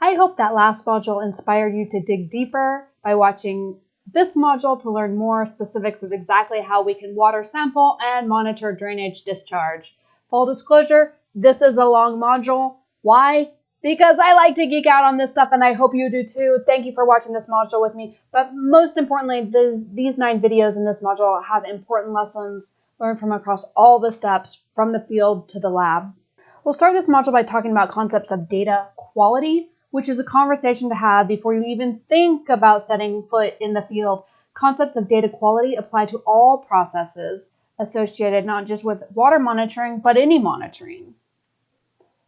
I hope that last module inspired you to dig deeper by watching this module to learn more specifics of exactly how we can water sample and monitor drainage discharge. Full disclosure, this is a long module. Why? Because I like to geek out on this stuff and I hope you do too. Thank you for watching this module with me. But most importantly, these 9 videos in this module have important lessons learned from across all the steps from the field to the lab. We'll start this module by talking about concepts of data quality, which is a conversation to have before you even think about setting foot in the field. Concepts of data quality apply to all processes associated not just with water monitoring, but any monitoring.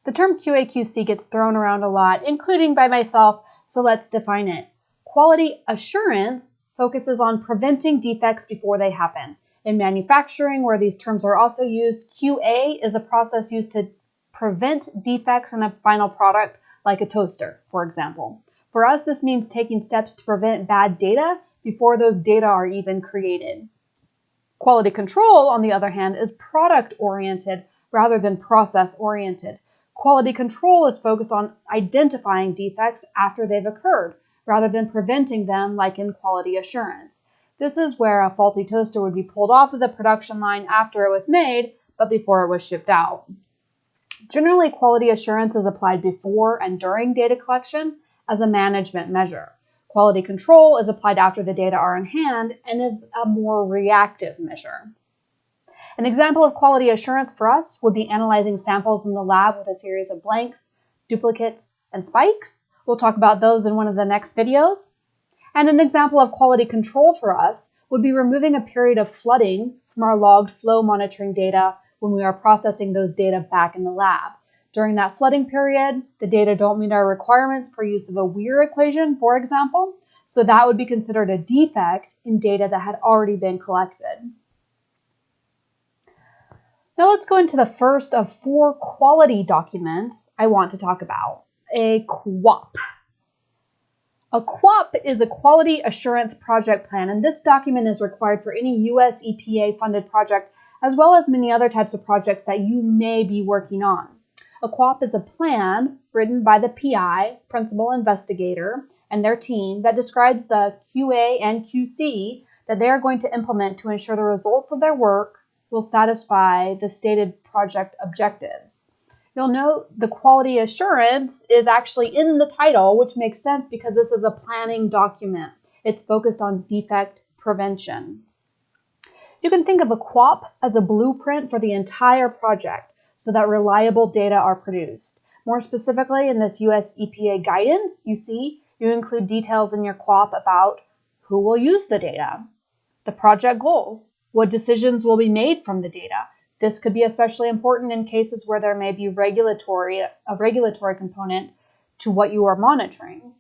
The term QA/QC gets thrown around a lot, including by myself, so let's define it. Quality assurance focuses on preventing defects before they happen. In manufacturing, where these terms are also used, QA is a process used to prevent defects in a final product, like a toaster, for example. For us, this means taking steps to prevent bad data before those data are even created. Quality control, on the other hand, is product-oriented rather than process-oriented. Quality control is focused on identifying defects after they've occurred, rather than preventing them like in quality assurance. This is where a faulty toaster would be pulled off of the production line after it was made, but before it was shipped out. Generally, quality assurance is applied before and during data collection as a management measure. Quality control is applied after the data are in hand and is a more reactive measure. An example of quality assurance for us would be analyzing samples in the lab with a series of blanks, duplicates, and spikes. We'll talk about those in one of the next videos. And an example of quality control for us would be removing a period of flooding from our logged flow monitoring data when we are processing those data back in the lab. During that flooding period, the data don't meet our requirements for use of a Weir equation, for example, so that would be considered a defect in data that had already been collected. Now let's go into the first of 4 quality documents I want to talk about, a QAP. A QAP is a Quality Assurance Project Plan, and this document is required for any US EPA-funded project, as well as many other types of projects that you may be working on. A QAP is a plan written by the PI, Principal Investigator, and their team that describes the QA and QC that they are going to implement to ensure the results of their work will satisfy the stated project objectives. You'll note the quality assurance is actually in the title, which makes sense because this is a planning document. It's focused on defect prevention. You can think of a QAP as a blueprint for the entire project so that reliable data are produced. More specifically, in this US EPA guidance, you include details in your QAP about who will use the data, the project goals, what decisions will be made from the data. This could be especially important in cases where there may be a regulatory component to what you are monitoring.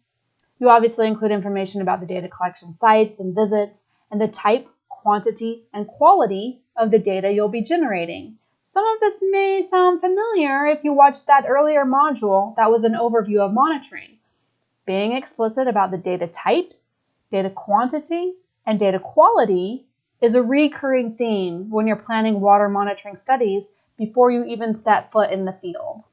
You obviously include information about the data collection sites and visits and the type, quantity, and quality of the data you'll be generating. Some of this may sound familiar if you watched that earlier module that was an overview of monitoring. Being explicit about the data types, data quantity, and data quality is a recurring theme when you're planning water monitoring studies before you even set foot in the field.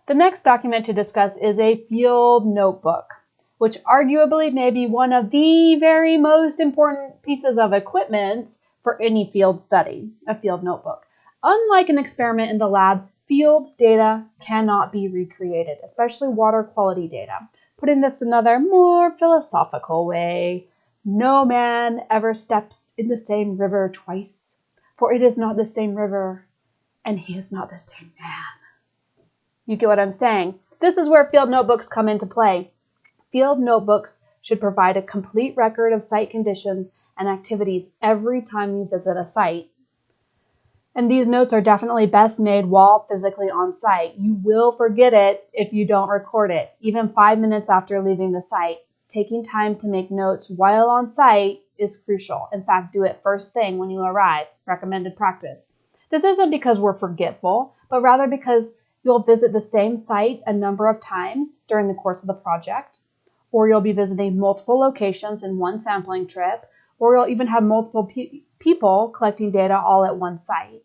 The next document to discuss is a field notebook, which arguably may be one of the very most important pieces of equipment for any field study, a field notebook. Unlike an experiment in the lab, field data cannot be recreated, especially water quality data. Putting this another, more philosophical way, no man ever steps in the same river twice, for it is not the same river, and he is not the same man. You get what I'm saying? This is where field notebooks come into play. Field notebooks should provide a complete record of site conditions and activities every time you visit a site. And these notes are definitely best made while physically on site. You will forget it if you don't record it, even 5 minutes after leaving the site. Taking time to make notes while on site is crucial. In fact, do it first thing when you arrive. Recommended practice. This isn't because we're forgetful, but rather because you'll visit the same site a number of times during the course of the project, or you'll be visiting multiple locations in one sampling trip, or you'll even have multiple people collecting data all at one site.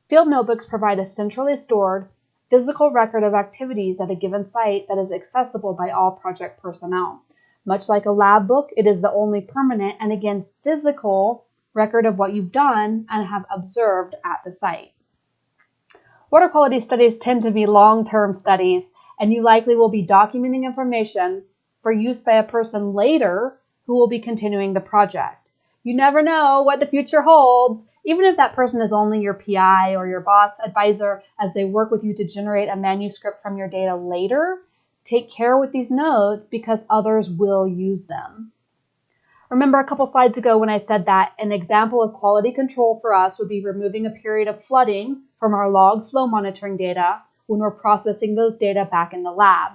Field notebooks provide a centrally stored, physical record of activities at a given site that is accessible by all project personnel. Much like a lab book, it is the only permanent and, again, physical record of what you've done and have observed at the site. Water quality studies tend to be long-term studies, and you likely will be documenting information for use by a person later who will be continuing the project. You never know what the future holds, even if that person is only your PI or your boss advisor as they work with you to generate a manuscript from your data later. Take care with these notes because others will use them. Remember a couple slides ago when I said that an example of quality control for us would be removing a period of flooding from our log flow monitoring data when we're processing those data back in the lab.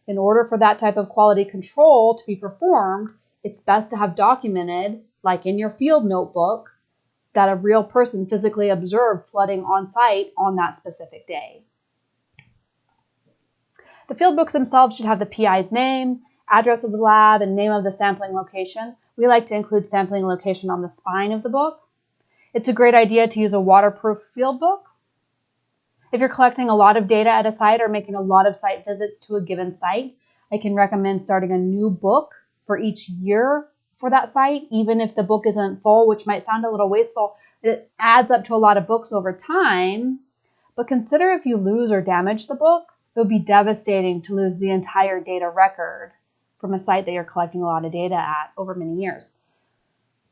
In order for that type of quality control to be performed, it's best to have documented, like in your field notebook, that a real person physically observed flooding on site on that specific day. The field books themselves should have the PI's name, address of the lab, and name of the sampling location. We like to include sampling location on the spine of the book. It's a great idea to use a waterproof field book. If you're collecting a lot of data at a site or making a lot of site visits to a given site, I can recommend starting a new book for each year for that site, even if the book isn't full, which might sound a little wasteful. It adds up to a lot of books over time, but consider if you lose or damage the book, it would be devastating to lose the entire data record from a site that you're collecting a lot of data at over many years.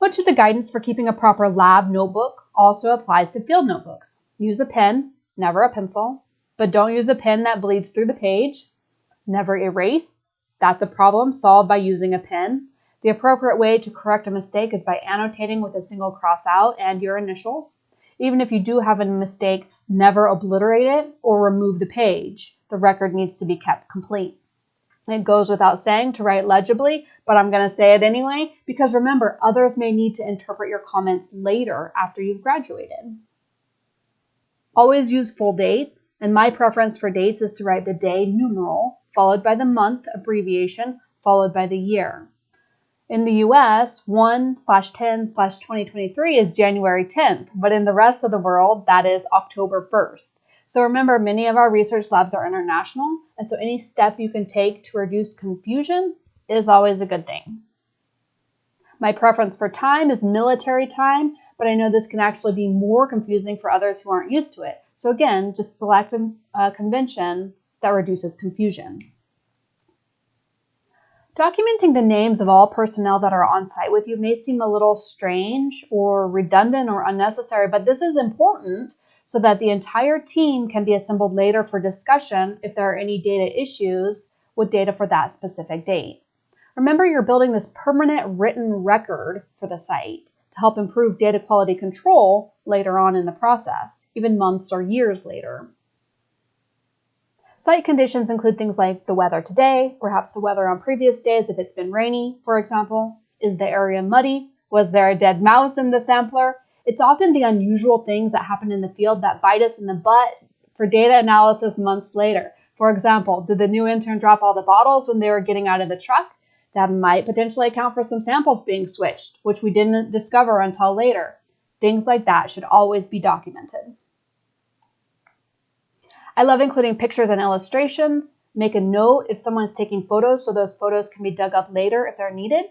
Much of the guidance for keeping a proper lab notebook also applies to field notebooks. Use a pen, never a pencil, but don't use a pen that bleeds through the page. Never erase. That's a problem solved by using a pen. The appropriate way to correct a mistake is by annotating with a single cross out and your initials. Even if you do have a mistake, never obliterate it or remove the page. The record needs to be kept complete. It goes without saying to write legibly, but I'm going to say it anyway, because remember, others may need to interpret your comments later after you've graduated. Always use full dates, and my preference for dates is to write the day numeral, followed by the month abbreviation, followed by the year. In the US, 1/10/2023 is January 10th, but in the rest of the world, that is October 1st. So remember, many of our research labs are international, and so any step you can take to reduce confusion is always a good thing. My preference for time is military time, but I know this can actually be more confusing for others who aren't used to it. So again, just select a convention that reduces confusion. Documenting the names of all personnel that are on site with you may seem a little strange or redundant or unnecessary, but this is important so that the entire team can be assembled later for discussion if there are any data issues with data for that specific date. Remember, you're building this permanent written record for the site to help improve data quality control later on in the process, even months or years later. Site conditions include things like the weather today, perhaps the weather on previous days if it's been rainy, for example. Is the area muddy? Was there a dead mouse in the sampler? It's often the unusual things that happen in the field that bite us in the butt for data analysis months later. For example, did the new intern drop all the bottles when they were getting out of the truck? That might potentially account for some samples being switched, which we didn't discover until later. Things like that should always be documented. I love including pictures and illustrations. Make a note if someone is taking photos so those photos can be dug up later if they're needed.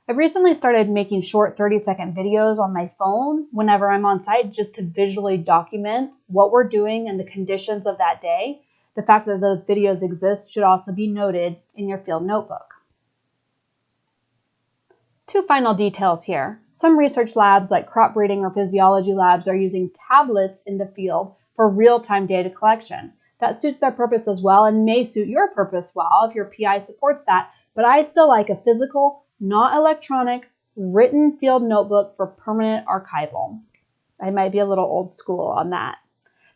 I've recently started making short 30-second videos on my phone whenever I'm on site just to visually document what we're doing and the conditions of that day. The fact that those videos exist should also be noted in your field notebook. Two final details here. Some research labs like crop breeding or physiology labs are using tablets in the field for real-time data collection. That suits their purpose as well and may suit your purpose well if your PI supports that, but I still like a physical, not electronic, written field notebook for permanent archival. I might be a little old school on that.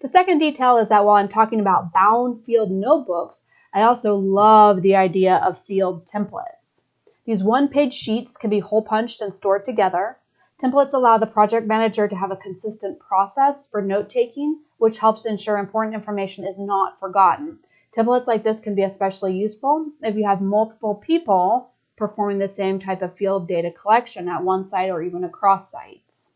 The second detail is that while I'm talking about bound field notebooks, I also love the idea of field templates. These one-page sheets can be hole punched and stored together. Templates allow the project manager to have a consistent process for note-taking, which helps ensure important information is not forgotten. Templates like this can be especially useful if you have multiple people performing the same type of field data collection at one site or even across sites.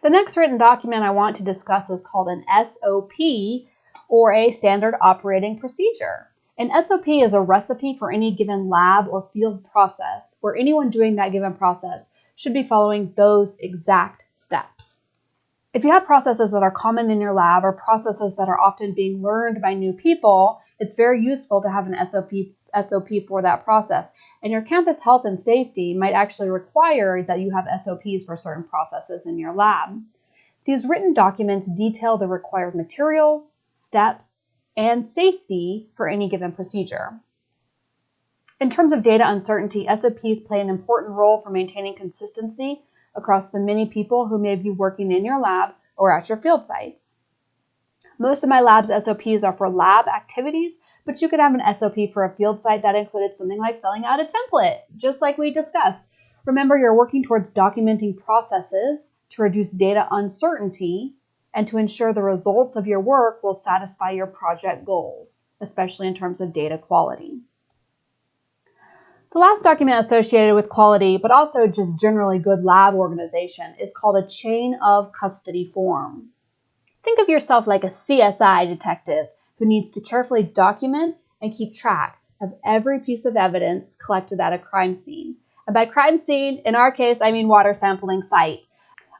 The next written document I want to discuss is called an SOP, or a standard operating procedure. An SOP is a recipe for any given lab or field process, where anyone doing that given process should be following those exact steps. If you have processes that are common in your lab or processes that are often being learned by new people, it's very useful to have an SOP for that process. And your campus health and safety might actually require that you have SOPs for certain processes in your lab. These written documents detail the required materials, steps, and safety for any given procedure. In terms of data uncertainty, SOPs play an important role for maintaining consistency across the many people who may be working in your lab or at your field sites. Most of my lab's SOPs are for lab activities, but you could have an SOP for a field site that included something like filling out a template, just like we discussed. Remember, you're working towards documenting processes to reduce data uncertainty and to ensure the results of your work will satisfy your project goals, especially in terms of data quality. The last document associated with quality, but also just generally good lab organization, is called a chain of custody form. Think of yourself like a CSI detective who needs to carefully document and keep track of every piece of evidence collected at a crime scene. And by crime scene, in our case, I mean water sampling site.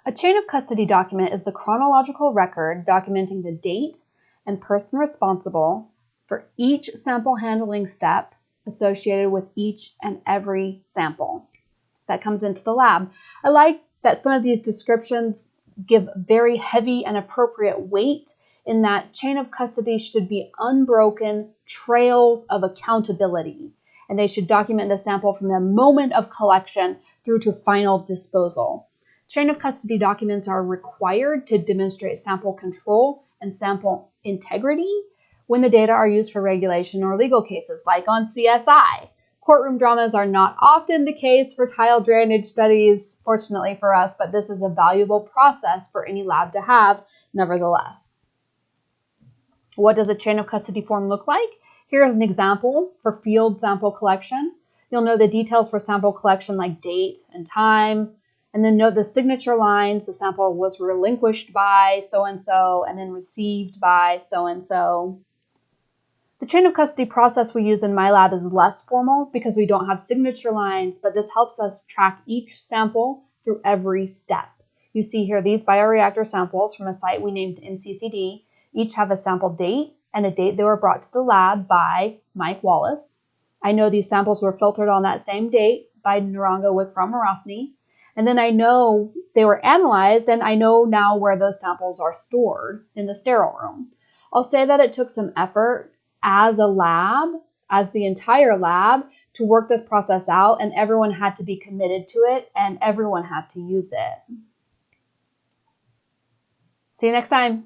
A chain of custody document is the chronological record documenting the date and person responsible for each sample handling step associated with each and every sample that comes into the lab. I like that some of these descriptions give very heavy and appropriate weight in that chain of custody should be unbroken trails of accountability, and they should document the sample from the moment of collection through to final disposal. Chain of custody documents are required to demonstrate sample control and sample integrity when the data are used for regulation or legal cases, like on CSI. Courtroom dramas are not often the case for tile drainage studies, fortunately for us, but this is a valuable process for any lab to have, nevertheless. What does a chain of custody form look like? Here's an example for field sample collection. You'll know the details for sample collection like date and time, and then note the signature lines. The sample was relinquished by so-and-so and then received by so-and-so. The chain of custody process we use in my lab is less formal because we don't have signature lines, but this helps us track each sample through every step. You see here these bioreactor samples from a site we named MCCD each have a sample date and a date they were brought to the lab by Mike Wallace. I know these samples were filtered on that same date by Naranga Wickramarafni. And then I know they were analyzed, and I know now where those samples are stored in the sterile room. I'll say that it took some effort as a lab, as the entire lab, to work this process out, and everyone had to be committed to it, and everyone had to use it. See you next time.